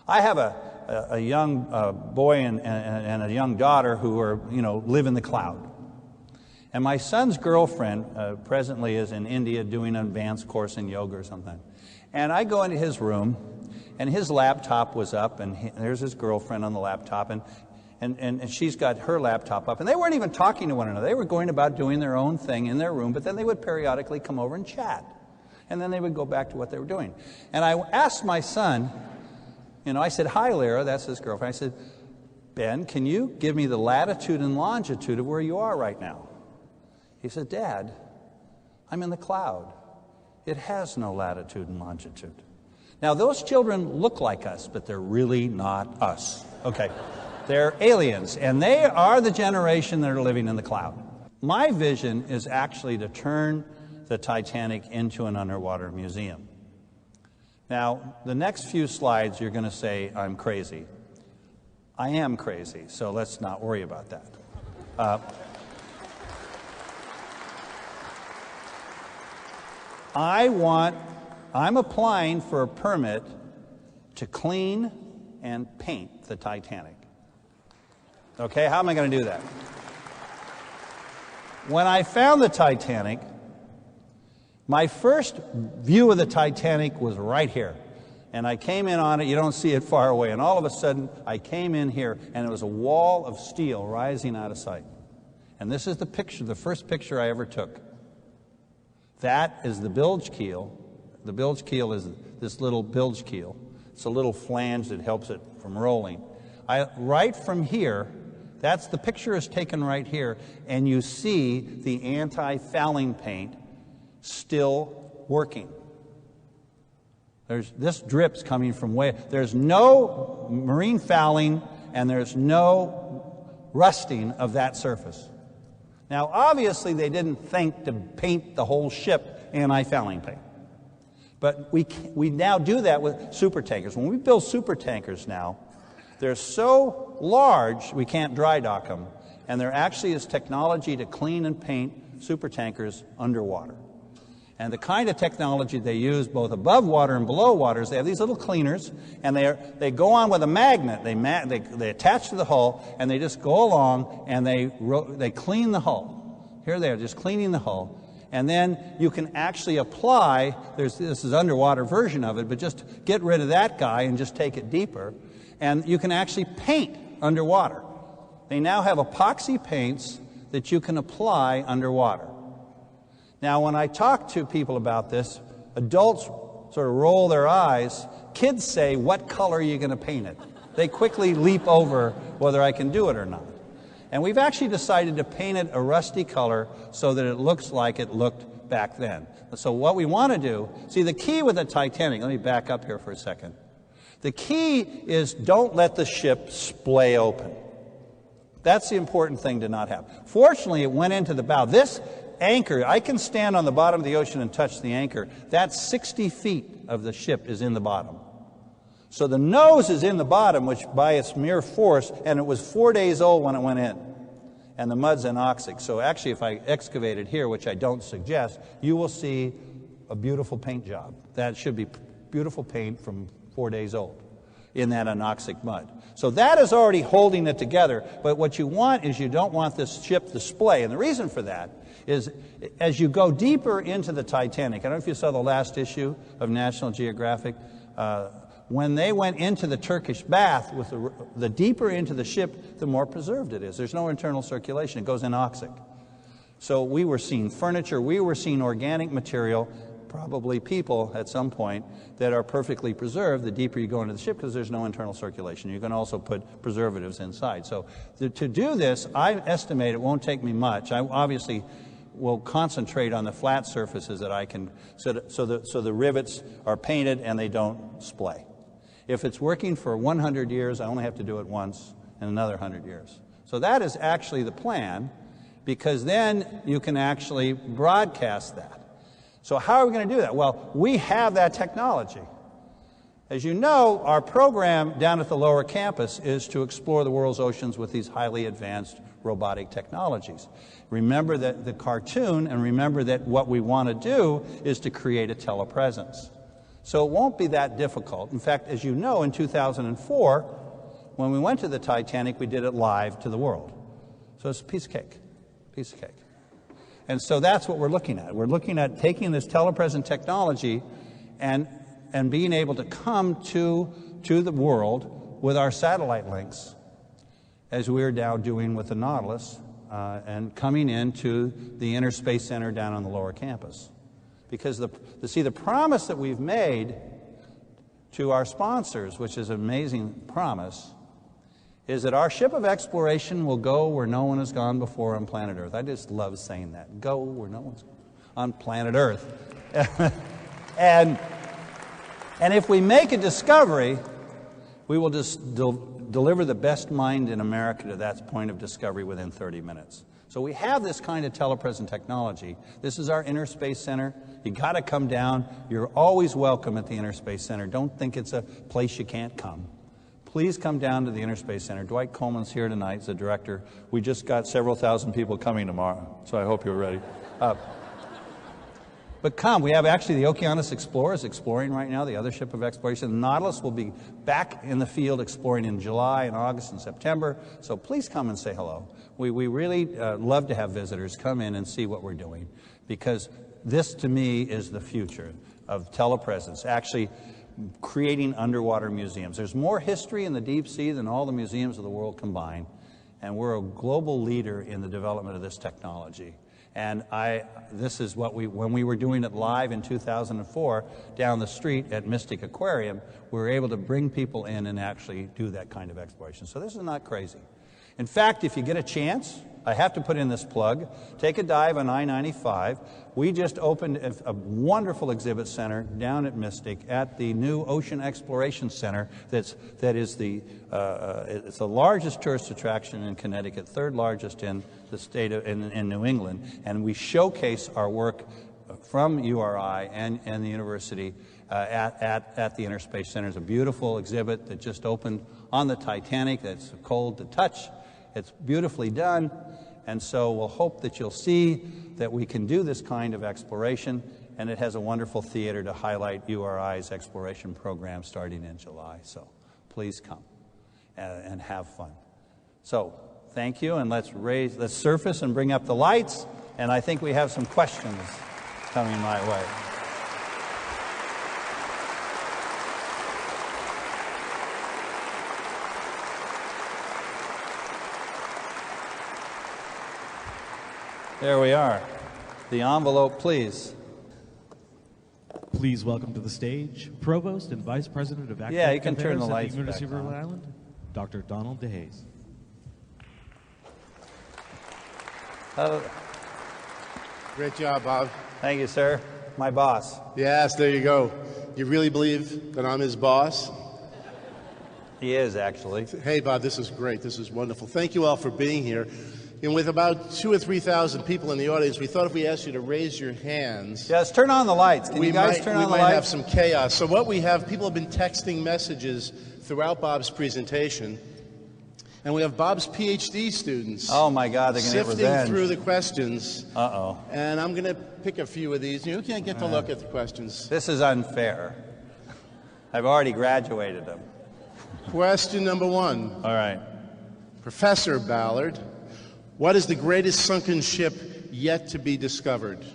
I have a young boy and a young daughter who are, live in the cloud. And my son's girlfriend presently is in India doing an advanced course in yoga or something. And I go into his room, and his laptop was up, and there's his girlfriend on the laptop, and she's got her laptop up. And they weren't even talking to one another. They were going about doing their own thing in their room, but then they would periodically come over and chat. And then they would go back to what they were doing. And I asked my son, I said, "Hi, Lyra," that's his girlfriend. I said, "Ben, can you give me the latitude and longitude of where you are right now?" He said, "Dad, I'm in the cloud. It has no latitude and longitude." Now, those children look like us, but they're really not us. Okay. They're aliens, and they are the generation that are living in the cloud. My vision is actually to turn the Titanic into an underwater museum. Now, the next few slides, you're going to say I'm crazy. I am crazy, so let's not worry about that. I'm applying for a permit to clean and paint the Titanic. Okay, how am I going to do that? When I found the Titanic, my first view of the Titanic was right here. And I came in on it, you don't see it far away, and all of a sudden I came in here and it was a wall of steel rising out of sight. And this is the picture, the first picture I ever took. That is the bilge keel. The bilge keel is this little bilge keel. It's a little flange that helps it from rolling. Right from here, that's the picture is taken right here, and you see the anti-fouling paint still working. This drip's coming from there's no marine fouling and there's no rusting of that surface. Now, obviously, they didn't think to paint the whole ship anti-fouling paint. But we now do that with super tankers. When we build super tankers now, they're so large we can't dry dock them. And there actually is technology to clean and paint super tankers underwater. And the kind of technology they use both above water and below water is they have these little cleaners, and they go on with a magnet. They attach to the hull, and they just go along, and they clean the hull. Here they are, just cleaning the hull. And then you can actually apply, this is underwater version of it, but just get rid of that guy and just take it deeper. And you can actually paint underwater. They now have epoxy paints that you can apply underwater. Now, when I talk to people about this, adults sort of roll their eyes. Kids say, "What color are you going to paint it?" They quickly leap over whether I can do it or not. And we've actually decided to paint it a rusty color so that it looks like it looked back then. So what we want to do, see, the key with the Titanic, let me back up here for a second. The key is don't let the ship splay open. That's the important thing to not have. Fortunately, it went into the bow. This anchor, I can stand on the bottom of the ocean and touch the anchor. That's 60 feet of the ship is in the bottom. So the nose is in the bottom, which by its mere force, and it was 4 days old when it went in. And the mud's anoxic. So actually, if I excavate it here, which I don't suggest, you will see a beautiful paint job. That should be beautiful paint from 4 days old in that anoxic mud. So that is already holding it together. But what you want is you don't want this ship to splay. And the reason for that is as you go deeper into the Titanic, I don't know if you saw the last issue of National Geographic, when they went into the Turkish bath, with the deeper into the ship, the more preserved it is. There's no internal circulation. It goes anoxic. So we were seeing furniture, we were seeing organic material, probably people at some point, that are perfectly preserved the deeper you go into the ship because there's no internal circulation. You can also put preservatives inside. So to do this, I estimate it won't take me much. I obviously will concentrate on the flat surfaces that I can, so the rivets are painted and they don't splay. If it's working for 100 years, I only have to do it once in another 100 years. So that is actually the plan, because then you can actually broadcast that. So how are we going to do that? Well, we have that technology. As you know, our program down at the lower campus is to explore the world's oceans with these highly advanced robotic technologies. Remember that the cartoon, and remember that what we want to do is to create a telepresence. So it won't be that difficult. In fact, as you know, in 2004, when we went to the Titanic, we did it live to the world. So it's a piece of cake, piece of cake. And so that's what we're looking at. We're looking at taking this telepresent technology and being able to come to the world with our satellite links, as we're now doing with the Nautilus, and coming into the Inner Space Center down on the lower campus. Because the promise that we've made to our sponsors, which is an amazing promise, is that our ship of exploration will go where no one has gone before on planet Earth. I just love saying that. Go where no one's on planet Earth. and if we make a discovery, we will just deliver the best mind in America to that point of discovery within 30 minutes. So we have this kind of telepresent technology. This is our Inner Space Center. You got to come down. You're always welcome at the Inner Space Center. Don't think it's a place you can't come. Please come down to the Inner Space Center. Dwight Coleman's here tonight. He's the director. We just got several thousand people coming tomorrow, so I hope you're ready. But come, we have actually the Okeanos Explorers exploring right now, the other ship of exploration. The Nautilus will be back in the field exploring in July and August and September, so please come and say hello. We really love to have visitors come in and see what we're doing, because this, to me, is the future of telepresence, actually creating underwater museums. There's more history in the deep sea than all the museums of the world combined, and we're a global leader in the development of this technology. And this is what when we were doing it live in 2004 down the street at Mystic Aquarium, we were able to bring people in and actually do that kind of exploration. So this is not crazy. In fact, if you get a chance, I have to put in this plug, take a dive on I-95. We just opened a wonderful exhibit center down at Mystic at the new Ocean Exploration Center. It's the largest tourist attraction in Connecticut, third largest in the state in New England, and we showcase our work from URI and the university at the Inner Space Center. It's a beautiful exhibit that just opened on the Titanic. That's cold to touch. It's beautifully done, and so we'll hope that you'll see that we can do this kind of exploration, and it has a wonderful theater to highlight URI's exploration program starting in July. So please come and have fun. So thank you, and let's surface and bring up the lights, and I think we have some questions coming my way. There we are. The envelope, please. Please welcome to the stage Provost and Vice President of Academic you can Affairs turn the at lights the University back of Rhode on. Island, Dr. Donald DeHaze. Great job, Bob. Thank you, sir. My boss. Yes, there you go. You really believe that I'm his boss? He is, actually. Hey, Bob, this is great. This is wonderful. Thank you all for being here. And with about 2,000 or 3,000 people in the audience, we thought if we asked you to raise your hands... Yes, turn on the lights. Can you guys turn on the lights? We might have some chaos. So what we have, people have been texting messages throughout Bob's presentation. And we have Bob's PhD students. Oh, my God, they're going to get revenge. Sifting through the questions. Uh-oh. And I'm going to pick a few of these. You can't get to look at the questions. This is unfair. I've already graduated them. Question number 1. All right. Professor Ballard, what is the greatest sunken ship yet to be discovered?